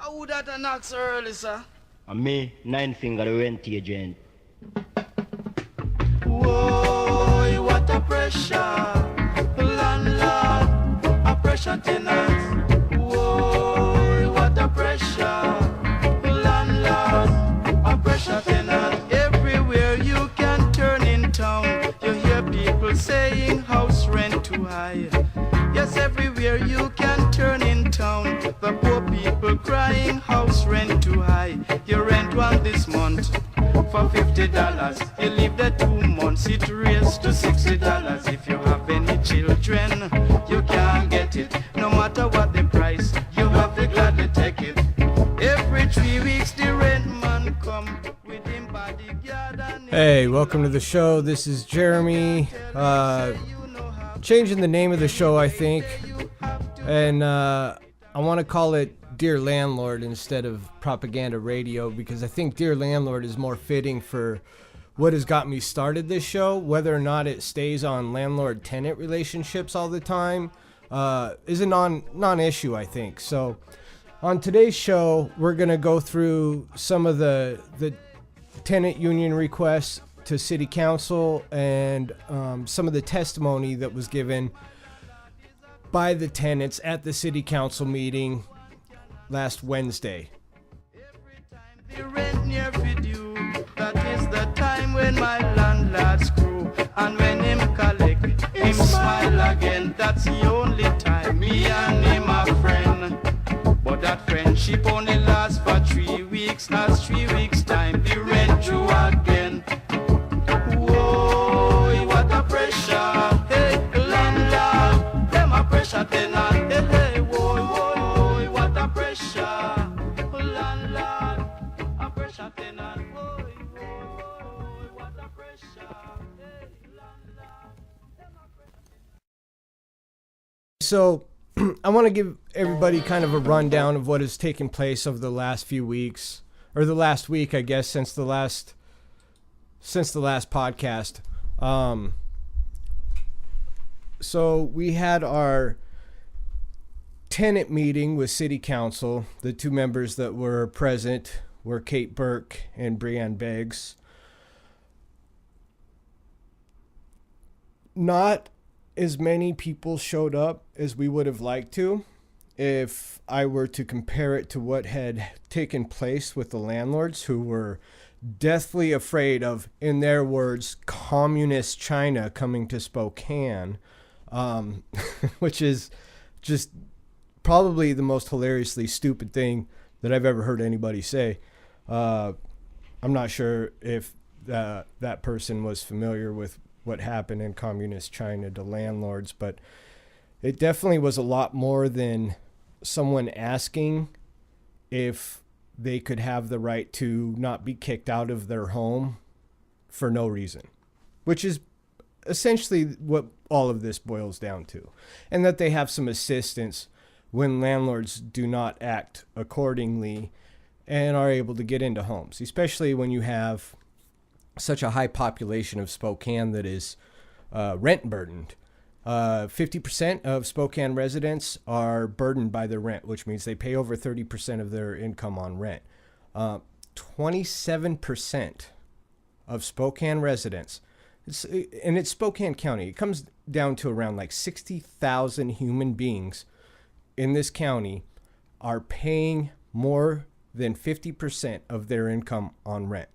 Who that an ask early, sir? And me, nine finger the rent agent. Whoa, what a pressure. Landlord, a pressure tenant. Whoa, what a pressure. Landlord, a pressure tenant. Everywhere you can turn in town, you hear people saying house rent too high. Yes, everywhere you can turn in town, the poor people crying house rent too high. You rent one this month for $50. You live there 2 months, it raised to $60. If you have any children, you can't get it. No matter what the price, you have to gladly take it. Every 3 weeks the rent man come with him bodyguard and Hey, welcome to the show. This is Jeremy. Changing the name of the show, I think. And I want to call it Dear Landlord instead of Propaganda Radio, because I think Dear Landlord is more fitting for what has got me started this show. Whether or not it stays on landlord-tenant relationships all the time is a non-issue, I think. So on today's show, we're going to go through some of the tenant union requests to city council and some of the testimony that was given by the tenants at the city council meeting last Wednesday. every time the rent near feed you, that is the time when my landlord screw. And when him collect, him smile again. That's the only time me and him are friend. But that friendship only lasts for 3 weeks. Last 3 weeks time, the rent due again. Whoa, what a pressure. Hey, landlord, them a pressure tenant. Hey, hey, whoa, what a pressure. Landlord, a pressure tenant. Whoa, what a pressure. Hey, landlord, them a pressure. So I want to give everybody kind of a rundown of what has taken place over the last few weeks, or the last week, I guess, since the last podcast. So we had our tenant meeting with city council. The two members that were present were Kate Burke and Brianne Beggs. Not as many people showed up as we would have liked to if I were to compare it to what had taken place with the landlords, who were deathly afraid of, in their words, communist China coming to Spokane, which is just probably the most hilariously stupid thing that I've ever heard anybody say. I'm not sure if that person was familiar with what happened in communist China to landlords, but it definitely was a lot more than someone asking if they could have the right to not be kicked out of their home for no reason, which is essentially what all of this boils down to. And that they have some assistance when landlords do not act accordingly and are able to get into homes, especially when you have such a high population of Spokane that is rent burdened. 50% of Spokane residents are burdened by their rent, which means they pay over 30% of their income on rent. 27% of Spokane residents, and it's Spokane County, it comes down to around like 60,000 human beings in this county are paying more than 50% of their income on rent.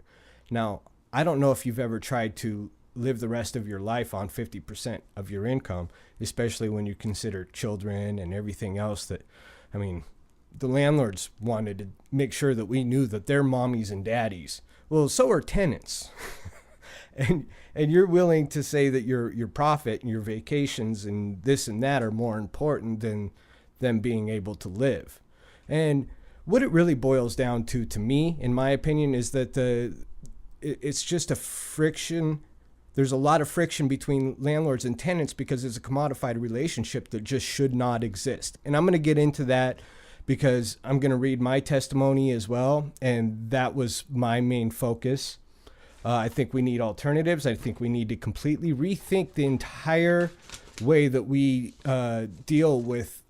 Now, I don't know if you've ever tried to live the rest of your life on 50% of your income, especially when you consider children and everything else that, I mean, the landlords wanted to make sure that we knew that they're mommies and daddies. Well, so are tenants. and you're willing to say that your profit and your vacations and this and that are more important than them being able to live. And what it really boils down to me, in my opinion, is that it's just a friction. There's a lot of friction between landlords and tenants because it's a commodified relationship that just should not exist. And I'm going to get into that because I'm going to read my testimony as well. And that was my main focus. I think we need alternatives. I think we need to completely rethink the entire way that we deal with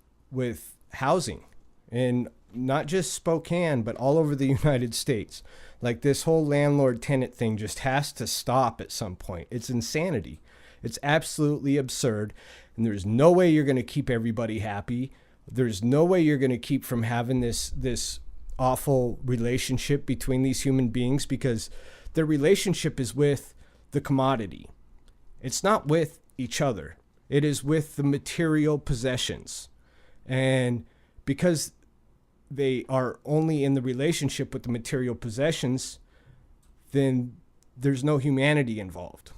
housing. And not just Spokane, but all over the United States. Like, this whole landlord-tenant thing just has to stop at some point. It's insanity. It's absolutely absurd. And there's no way you're going to keep everybody happy. There's no way you're going to keep from having this awful relationship between these human beings, because their relationship is with the commodity. It's not with each other. It is with the material possessions. And because they are only in the relationship with the material possessions, then there's no humanity involved.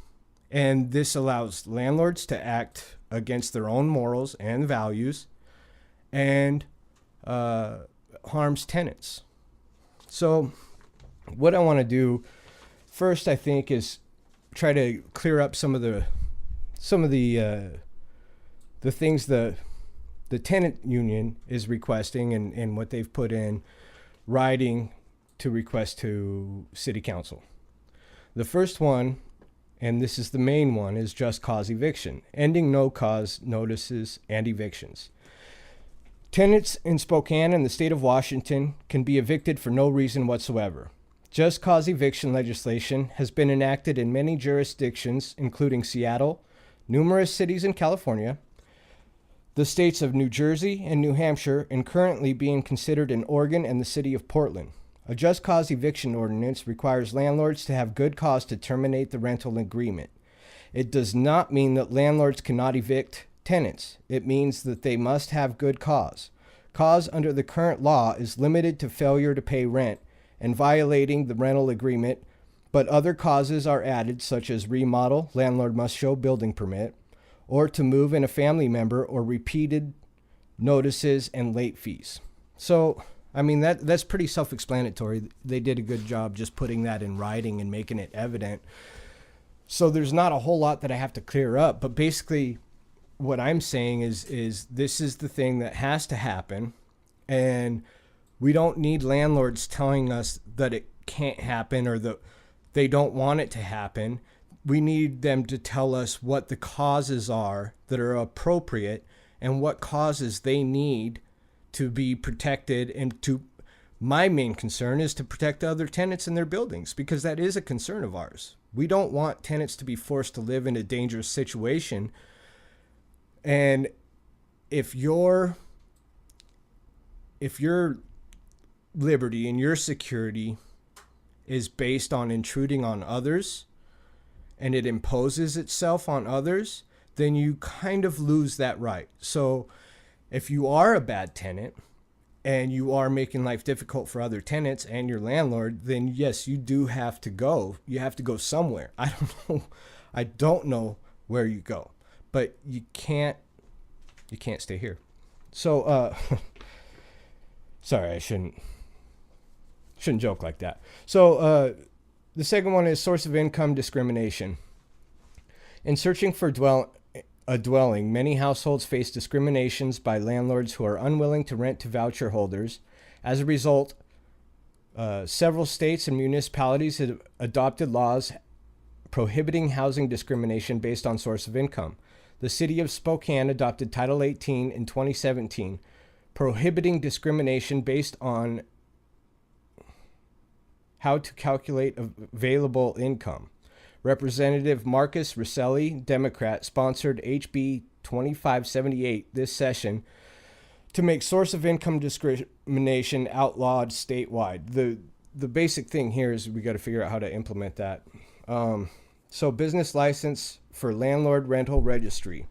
And this allows landlords to act against their own morals and values, and harms tenants. So what I want to do first, I think, is try to clear up some of the things the tenant union is requesting, and what they've put in writing to request to city council. The first one, and this is the main one, is just cause eviction, ending no cause notices and evictions. Tenants in Spokane and the state of Washington can be evicted for no reason whatsoever. Just cause eviction legislation has been enacted in many jurisdictions, including Seattle, numerous cities in California, the states of New Jersey and New Hampshire, and currently being considered in Oregon and the city of Portland. A just cause eviction ordinance requires landlords to have good cause to terminate the rental agreement. It does not mean that landlords cannot evict tenants. It means that they must have good cause. Cause under the current law is limited to failure to pay rent and violating the rental agreement, but other causes are added, such as remodel, landlord must show building permit, or to move in a family member, or repeated notices and late fees. So, I mean, that's pretty self-explanatory. They did a good job just putting that in writing and making it evident. So there's not a whole lot that I have to clear up, but basically what I'm saying is this is the thing that has to happen, and we don't need landlords telling us that it can't happen or that they don't want it to happen. We need them to tell us what the causes are that are appropriate and what causes they need to be protected. And my main concern is to protect the other tenants in their buildings, because that is a concern of ours. We don't want tenants to be forced to live in a dangerous situation. And if your liberty and your security is based on intruding on others, and it imposes itself on others, then you kind of lose that right. So if you are a bad tenant and you are making life difficult for other tenants and your landlord, then yes, you do have to go. You have to go somewhere. I don't know where you go, but you can't stay here. So sorry, I shouldn't joke like that. So the second one is source of income discrimination. In searching for a dwelling, many households face discriminations by landlords who are unwilling to rent to voucher holders. As a result, several states and municipalities have adopted laws prohibiting housing discrimination based on source of income. The city of Spokane adopted Title 18 in 2017, prohibiting discrimination based on how to calculate available income. Representative Marcus Rosselli, Democrat, sponsored HB 2578 this session to make source of income discrimination outlawed statewide. The basic thing here is we got to figure out how to implement that. So business license for landlord rental registry.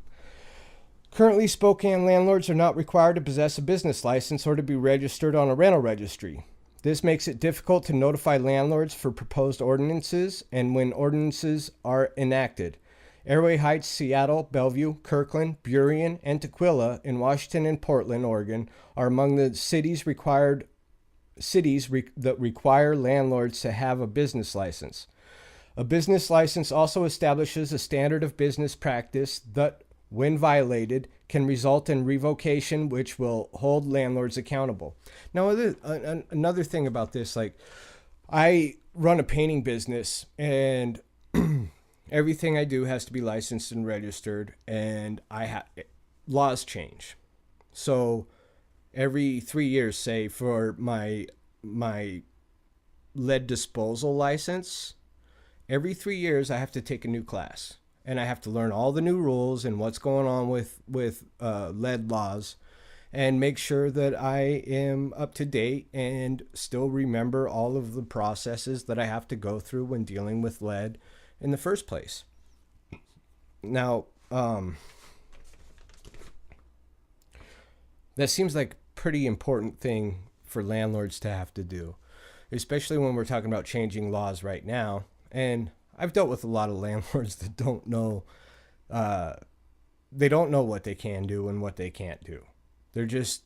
Currently, Spokane landlords are not required to possess a business license or to be registered on a rental registry. This makes it difficult to notify landlords for proposed ordinances and when ordinances are enacted. Airway Heights, Seattle, Bellevue, Kirkland, Burien, and Tequila in Washington and Portland, Oregon are among the cities that require landlords to have a business license. A business license also establishes a standard of business practice that, when violated, can result in revocation, which will hold landlords accountable. Now, another thing about this, like, I run a painting business, and everything I do has to be licensed and registered, and laws change. So every 3 years, say for my lead disposal license, every 3 years I have to take a new class, and I have to learn all the new rules and what's going on with lead laws, and make sure that I am up to date and still remember all of the processes that I have to go through when dealing with lead in the first place. Now, that seems like a pretty important thing for landlords to have to do, especially when we're talking about changing laws right now. And I've dealt with a lot of landlords that don't know, they don't know what they can do and what they can't do. They're just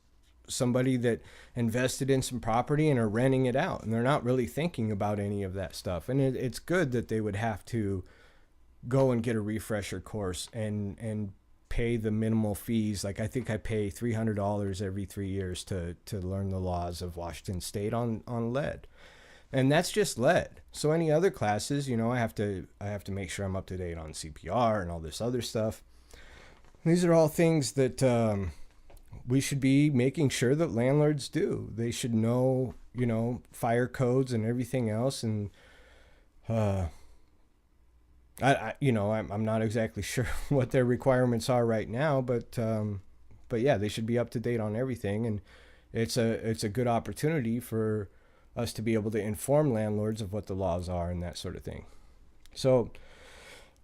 somebody that invested in some property and are renting it out, and they're not really thinking about any of that stuff. And it's good that they would have to go and get a refresher course and pay the minimal fees. Like, I think I pay $300 every 3 years to learn the laws of Washington State on lead. And that's just lead. So any other classes, you know, I have to make sure I'm up to date on CPR and all this other stuff. These are all things that we should be making sure that landlords do. They should know, you know, fire codes and everything else. And I'm not exactly sure what their requirements are right now, but yeah, they should be up to date on everything. And it's a good opportunity for us to be able to inform landlords of what the laws are and that sort of thing. So,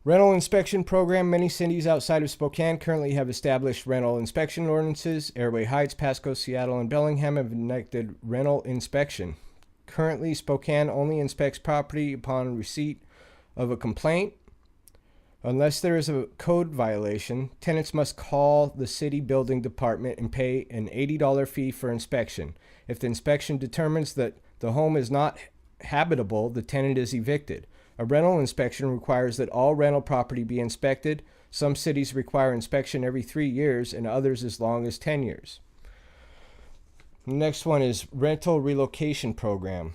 rental inspection program. Many cities outside of Spokane currently have established rental inspection ordinances. Airway Heights, Pasco, Seattle, and Bellingham have enacted rental inspection. Currently, Spokane only inspects property upon receipt of a complaint. Unless there is a code violation, tenants must call the city building department and pay an $80 fee for inspection. If the inspection determines that the home is not habitable, the tenant is evicted. A rental inspection requires that all rental property be inspected. Some cities require inspection every 3 years and others as long as 10 years. The next one is rental relocation program.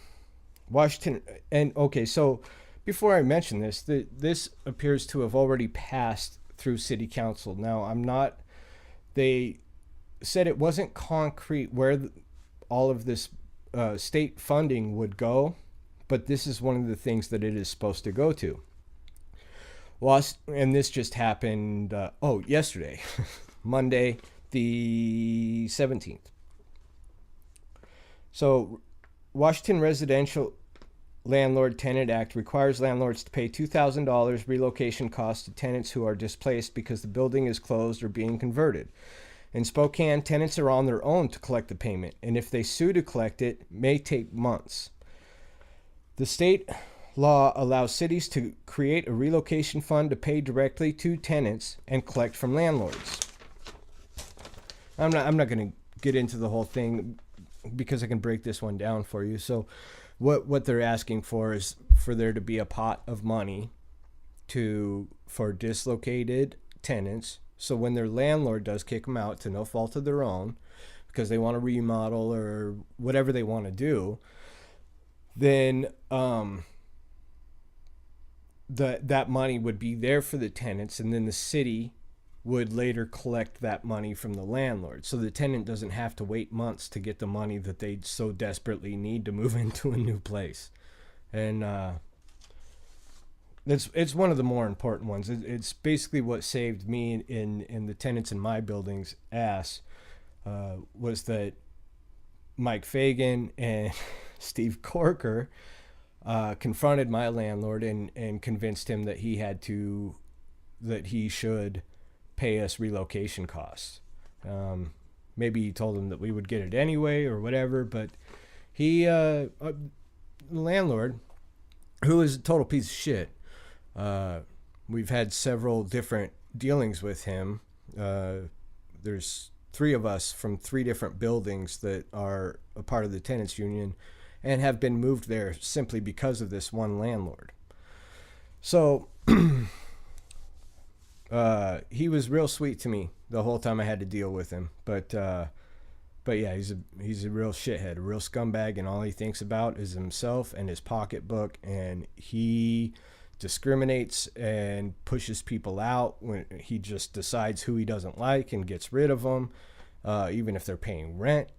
Washington, and okay, so before I mention this, this appears to have already passed through city council. Now, they said it wasn't concrete where all of this state funding would go, but this is one of the things that it is supposed to go to. Well, and this just happened, yesterday, Monday, the 17th. So, Washington Residential Landlord Tenant Act requires landlords to pay $2,000 relocation costs to tenants who are displaced because the building is closed or being converted. In Spokane, tenants are on their own to collect the payment, and if they sue to collect it, may take months. The state law allows cities to create a relocation fund to pay directly to tenants and collect from landlords. I'm not going to get into the whole thing because I can break this one down for you. So what they're asking for is for there to be a pot of money for dislocated tenants. So when their landlord does kick them out to no fault of their own, because they want to remodel or whatever they want to do, then that money would be there for the tenants, and then the city would later collect that money from the landlord. So the tenant doesn't have to wait months to get the money that they so desperately need to move into a new place. And it's one of the more important ones. It's basically what saved me in the tenants in my building's ass, was that Mike Fagan and Steve Corker confronted my landlord and convinced him that he should pay us relocation costs. Maybe he told him that we would get it anyway or whatever, but the landlord, who is a total piece of shit, we've had several different dealings with him. There's 3 of us from 3 different buildings that are a part of the tenants union and have been moved there simply because of this one landlord. So he was real sweet to me the whole time I had to deal with him, but yeah, he's a real shithead, a real scumbag, and all he thinks about is himself and his pocketbook, and he discriminates and pushes people out when he just decides who he doesn't like and gets rid of them. even if they're paying rent.